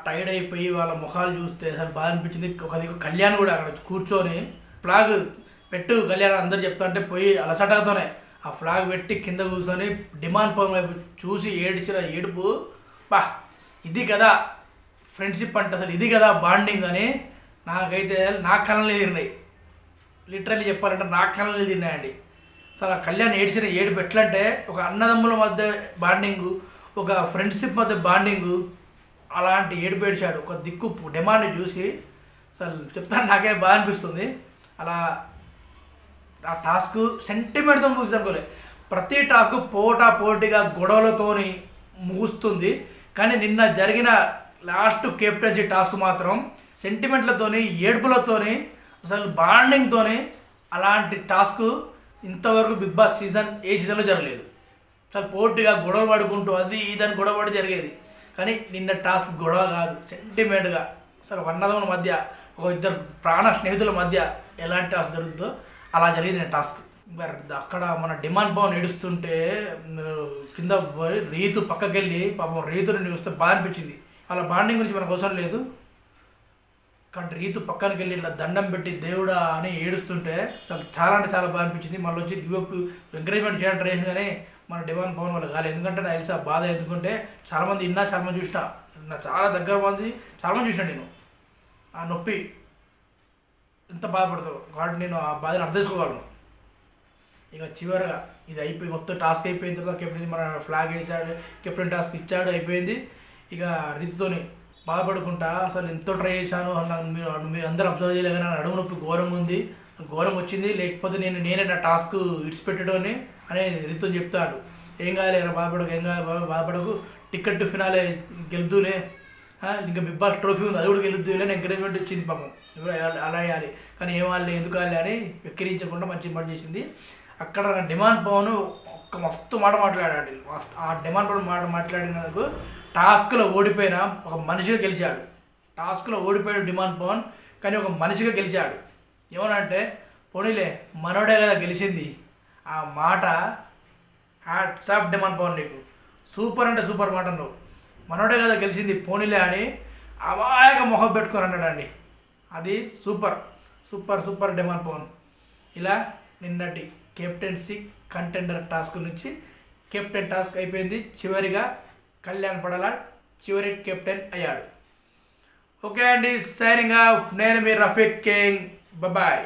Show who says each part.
Speaker 1: Tired అయిపోయి వాళ్ళ ముఖాలు చూస్తే అసలు బాగా అనిపించింది. ఒక కళ్యాణ్ కూడా అక్కడ కూర్చొని ఫ్లాగ్ పెట్టు కళ్యాణ్ అందరు చెప్తా అంటే పోయి అలసటతోనే ఆ ఫ్లాగ్ పెట్టి కింద కూర్చొని డిమాండ్ పవన్ వైపు చూసి ఏడ్చిన ఏడుపు, బా ఇది కదా ఫ్రెండ్షిప్ అంటే, అసలు ఇది కదా బాండింగ్ అని నాకైతే నా కళ్ళని తిరిగినాయి. లిటరల్లీ చెప్పాలంటే నా కళ్ళని తిరిగినాయండి. అసలు ఆ కళ్యాణ్ ఏడ్చిన ఏడుపు ఎట్లంటే ఒక అన్నదమ్ముల మధ్య బాండింగు, ఒక ఫ్రెండ్షిప్ మధ్య బాండింగు, అలాంటి ఏడుపు ఏడ్చాడు. ఒక దిక్కు డిమాండ్ చూసి అసలు చెప్తాను నాకే బాగా అనిపిస్తుంది. అలా ఆ టాస్క్ సెంటిమెంట్తో ముగిస్తుంది అనుకోలే. ప్రతి టాస్క్ పోటీగా గొడవలతోని ముగుస్తుంది. కానీ నిన్న జరిగిన లాస్ట్ కెప్టెన్సీ టాస్క్ మాత్రం సెంటిమెంట్లతోని ఏడుపులతోని అసలు బాండింగ్తోని, అలాంటి టాస్క్ ఇంతవరకు బిగ్ బాస్ ఏ సీజన్లో జరగలేదు. అసలు పోటీగా గొడవలు పడుకుంటూ అది ఇదని గొడవ పడి జరిగేది. కానీ నిన్న టాస్క్ గొడవ కాదు, సెంటిమెంట్గా అసలు అన్నదమ్ముల మధ్య, ఒక ఇద్దరు ప్రాణ స్నేహితుల మధ్య ఎలాంటి టాస్క్ జరుగుతుందో అలా జరిగింది నేను టాస్క్. అక్కడ మన డిమాండ్ పవన్ ఏడుస్తుంటే కింద రీతు పక్కకి వెళ్ళి పాపం రీతుని చూస్తే బాగా అనిపించింది. అలా బాండింగ్ గురించి మనకు అవసరం లేదు, కానీ రీతు పక్కనకి వెళ్ళి ఇట్లా దండం పెట్టి దేవుడా అని ఏడుస్తుంటే అసలు చాలా అంటే చాలా బాగా అనిపించింది. మళ్ళీ వచ్చి గివప్ ఎంకరేజ్మెంట్ చేయడానికి ట్రై చేసింది, కానీ మన డిమాండ్ పవన్ వాళ్ళు కాలేదు. ఎందుకంటే నాకు తెలిసి ఆ బాధ, ఎందుకంటే చాలామంది చాలామంది చూసిన, నా చాలా దగ్గర చాలామంది చూసిన నేను ఆ నొప్పి ఎంత బాధపడతారు. కాబట్టి నేను ఆ బాధను అర్థం చేసుకోగలను. ఇక చివరిగా ఇది అయిపోయి మొత్తం టాస్క్ అయిపోయిన తర్వాత కెప్టెన్ మన ఫ్లాగ్ వేసాడు, కెప్టెన్ టాస్క్ ఇచ్చాడు, అయిపోయింది. ఇక రీతితోని బాధపడుకుంటా అసలు ఎంతో ట్రై చేశాను, మీరు అందరూ అబ్జర్వ్ చేయలేదు కానీ నడుము నొప్పి ఘోరంగా ఉంది, ఘోరం వచ్చింది, లేకపోతే నేనే నా టాస్క్ ఇడిచిపెట్టడం అని రీతితో చెప్తాడు. ఏం కాలే బాధపడకు, ఏం కాదు బాధపడకు, టికెట్ టు ఫినాలే గెలుద్దులే, ఇంకా బిగ్ బాస్ ట్రోఫీ ఉంది అది కూడా గెలుద్దులే అని ఎంకరేజ్మెంట్ ఇచ్చింది పాపం. అలా వేయాలి కానీ ఏం వాళ్ళు ఎందుకు కాలే అని వెక్కిరించకుండా మంచి మాట చేసింది. అక్కడ డిమాండ్ పవన్ ఒక్క మస్తు మాట మాట్లాడాడు. ఆ డిమాండ్ పవన్ మాట్లాడినందుకు టాస్క్లో ఓడిపోయిన ఒక మనిషిగా గెలిచాడు. టాస్క్లో ఓడిపోయాడు డిమాండ్ పవన్, కానీ ఒక మనిషిగా గెలిచాడు. ఏమనంటే పోనీలే మనోడే కదా గెలిచింది, ఆ మాట హ్యాట్స్ ఆఫ్ డిమాండ్ పవన్, నీకు సూపర్ అంటే సూపర్ మాట నువ్వు, మనోడే కదా గెలిచింది పోనీలే అని అమాయక మొహం పెట్టుకొని అన్నాడండి. అది super super super demand Pawan. ఇలా నిన్నటి కెప్టెన్సీ కంటెండర్ టాస్క్ నుంచి కెప్టెన్ టాస్క్ అయిపోయింది. చివరిగా కళ్యాణ్ పడల చివరి కెప్టెన్ అయ్యాడు. ఓకే అండి, సైనింగ్ ఆఫ్. నేను మీ రఫీక్ కింగ్, బాయ్.